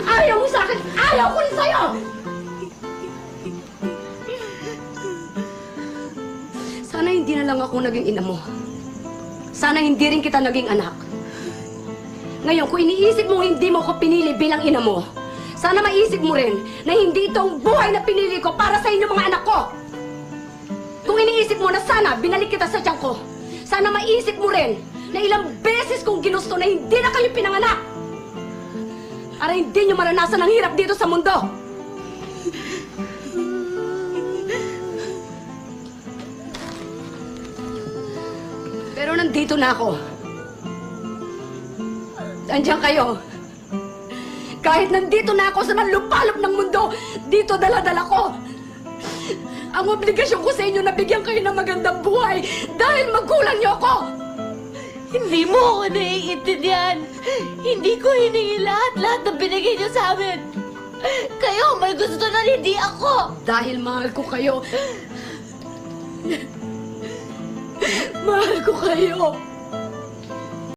Ayaw mo sa akin! Ayaw ko rin sa'yo! Sana hindi na lang ako naging ina mo. Sana hindi rin kita naging anak. Ngayon, kung iniisip mong hindi mo ko pinili bilang ina mo, sana maisip mo rin na hindi ito ang buhay na pinili ko para sa inyo mga anak ko. Kung iniisip mo na sana binalik kita sa tiyan ko, sana maisip mo rin na ilang beses kong ginusto na hindi na kayo pinanganak. Para hindi nyo maranasan ang hirap dito sa mundo. Pero nandito na ako. Andiyan kayo. Kahit nandito na ako sa manlupalop ng mundo, dito dala-dala ko. Ang obligasyon ko sa inyo na bigyan kayo ng magandang buhay dahil magulang niyo ako. Hindi mo ako naiintindihan. Hindi ko hiningi lahat ng binigay niyo sa amin. Kayo may gusto na hindi ako. Dahil mahal ko kayo. Mahal ko kayo.